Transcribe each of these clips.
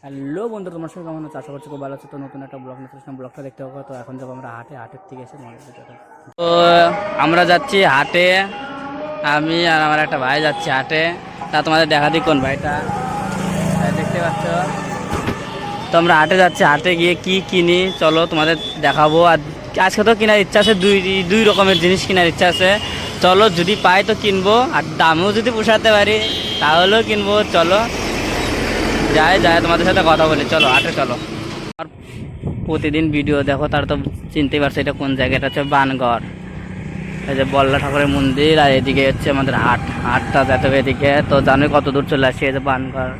Hello বন্ধু, তোমার সঙ্গে কেমন আছো? আশা করছি খুব ভালো আছো। তো নতুন একটা ব্লগ নিয়ে ব্লগটা দেখতে হবে। তো এখন যাবো আমরা হাটের থেকে এসে মনে ভিতরে। তো আমরা যাচ্ছি হাটে, আমি আর আমার একটা ভাই যাচ্ছি হাটে। তা তোমাদের দেখা দিই কোন ভাইটা দেখতে পাচ্ছ। তো আমরা হাটে যাচ্ছি, হাটে গিয়ে কি কিনি চলো তোমাদের দেখাবো। আর আজকে তো কেনার ইচ্ছা আছে, দুই রকমের জিনিস কেনার ইচ্ছা আছে। চলো যদি পাই তো কিনবো, আর দামেও যদি পোষাতে পারি তাহলেও কিনবো। চলো যাই তোমাদের সাথে কথা বলি, চলো হাটে চলো। আর প্রতিদিন ভিডিও দেখো তার তো চিনতেই পারছো এটা কোন জায়গাটা হচ্ছে বানগড়। এই যে বল্লা ঠাকুরের মন্দির, আর এদিকে হচ্ছে আমাদের হাটটা যেতে হবে এদিকে। তো জানোই কত দূর চলে আসছি, এই যে বানগড়।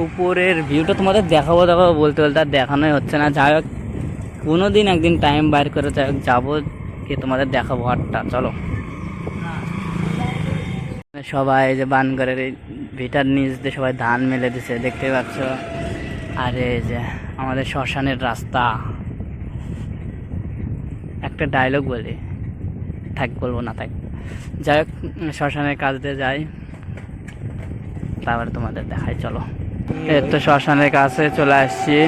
উপরের ভিউটা তোমাদের দেখাবো বলতে বলতে আর দেখানোই হচ্ছে না। যাই হোক কোনো দিন একদিন টাইম বাইর করে যাই হোক যাবো, কি তোমাদের দেখাবো হাটটা। চলো সবাই যে বানগড়ের এই ভিটার নিচ দিয়ে সবাই ধান মেলে দিছে দেখতে পাচ্ছ। আর এই যে আমাদের শ্মশানের রাস্তা। একটা ডায়লগ বলি, থাক বলবো না থাক। যাই হোক শ্মশানের কাজ দিয়ে যাই, তারপরে তোমাদের দেখাই চলো। এর তো শ্মশানের কাছে চলে আসছি,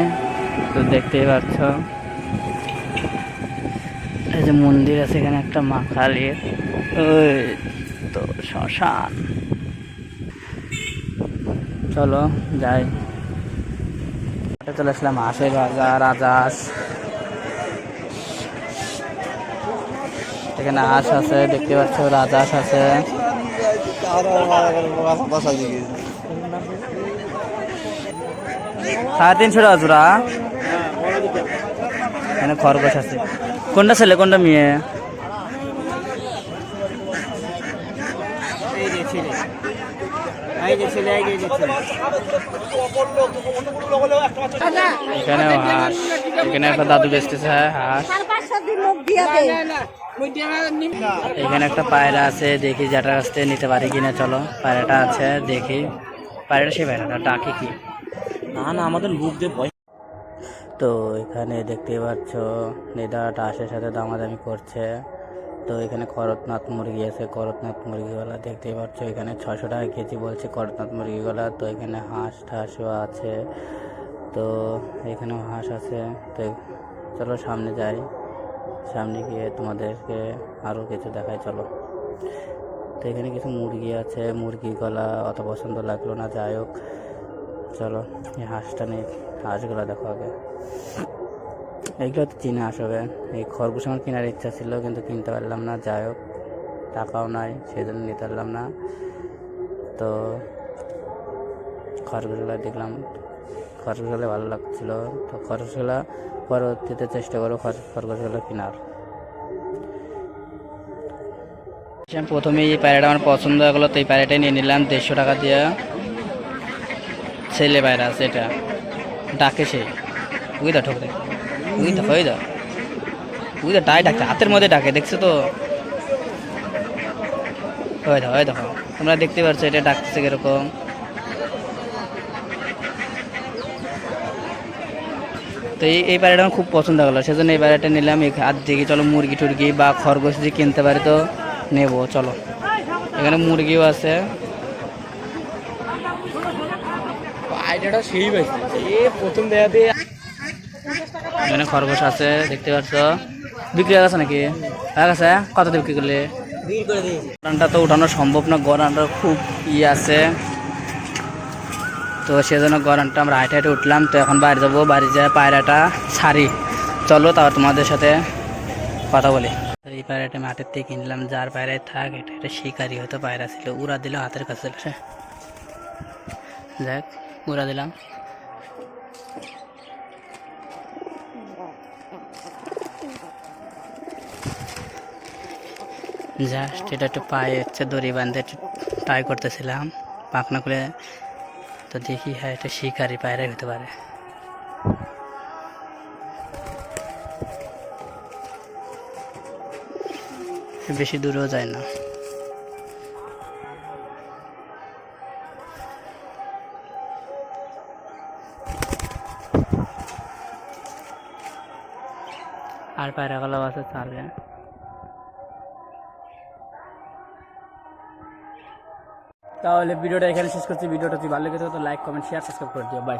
তো দেখতেই পাচ্ছ এই যে মন্দির আছে এখানে একটা মা কালীর। ওই তো শ্মশান, চলো যাই। চলে আসলাম হাঁসের রাজহাঁস। এখানে হাঁস আছে দেখতে পাচ্ছ, রাজহাঁস আছে। 350 টাকা জোড়া। এখানে খরগোশ আছে, কোনটা ছেলে কোনটা মেয়ে? এখানেও হাঁস, এখানে একটা দাদু বেচতেছে হাঁস। এখানে একটা পায়রা আছে, দেখি যেটা কাছ থেকে নিতে পারি কিনা। চলো পায়রাটা আছে দেখি, পায়রাটা সেই পায়রাটা ডাকে কি না না আমাদের মুখ দিয়ে ভয়। তো এখানে দেখতে পাচ্ছ নেদাটা হাঁসের সাথে দামাদামি করছে। তো এখানে করতনাথ মুরগি আছে, করতনাথ মুরগিওয়ালা দেখতেই পাচ্ছ। এখানে 600 টাকা কেজি বলছে করতনাথ মুরগিগুলা। তো এখানে হাঁস ঠাসও আছে, তো এখানেও হাঁস আছে। তো চলো সামনে যাই, সামনে গিয়ে তোমাদেরকে আরও কিছু দেখাই চলো। তো এখানে কিছু মুরগি আছে, মুরগি গলা অত পছন্দ লাগলো না। যাই হোক চলো এই হাঁসটা নেই, হাঁসগুলো দেখো আগে। এইগুলো তো চিনে আসবে। এই খরগোশ আমার কেনার ইচ্ছা ছিল কিন্তু কিনতে পারলাম না। যাই হোক টাকাও নাই, সেই জন্য নিতে পারলাম না। তো খরগোশগুলো দেখলাম, খরগোশগুলো ভালো লাগছিলো। তো খরগোশগুলো পরবর্তীতে চেষ্টা করো খরগোশগুলো কেনার। প্রথমে এই পায়রাটা আমার পছন্দ হয়ে গেলো, তো এই পায়রাটাই নিয়ে নিলাম 150 টাকা দিয়ে। ছেলে পায়রা আছে, এটা ডাকে সেই ওই দা ঠোক দেখ, ওই দেখো ওই দা, ওই দা টাই ডাকছে, হাতের মধ্যে ডাকে দেখছো তো। ওই দেখো ওই দেখো, তোমরা দেখতে পাচ্ছ এটা ডাকছে কিরকম। তো এই পায়রাটা আমার খুব পছন্দ হলো, সেজন্য এই পায়রাটা নিলাম। এই হাত দেখি চলো মুরগি টুরগি বা খরগোশ যদি কিনতে পারি তো নেবো। চলো এখানে মুরগিও আছে। এখানে খরগোশ আছে দেখতে পাচ্ছ, বিক্রি হয়ে গেছে নাকি? হয়ে গেছে, কত দিয়ে বিক্রি করলে? গরানটা তো উঠানো সম্ভব না, গরানটা খুব আছে। তো সেজন্য গরানটা আমরা হাইটে হাইটে উঠলাম। তো এখন বাইরে যাবো, বাড়ি যায় পায়রাটা ছাড়ি। চলো তারপর তোমাদের সাথে কথা বলি। এই পায়রাটা আমি হাটের থেকে কিনলাম, যার পায়রায় থাক এটা একটা শিকারি হয়তো পায়রা ছিল, উড়া দিল হাতের কাছে। যাক উড়া দিলাম। জাস্ট এটা একটু পায়ে হচ্ছে দড়ি বাঁধতে ট্রাই করতেছিলাম, পাখনা খুলে। তো দেখি হ্যাঁ এটা শিকারি পায়রাই হতে পারে। বেশি দূরেও যায় না। আর পায়রাগুলো আছে চালে। তাহলে ভিডিওটা এখানে শেষ করছি। ভিডিওটা যদি ভালো লেগে থাকে তো লাইক কমেন্ট শেয়ার সাবস্ক্রাইব করে দিও। বাই।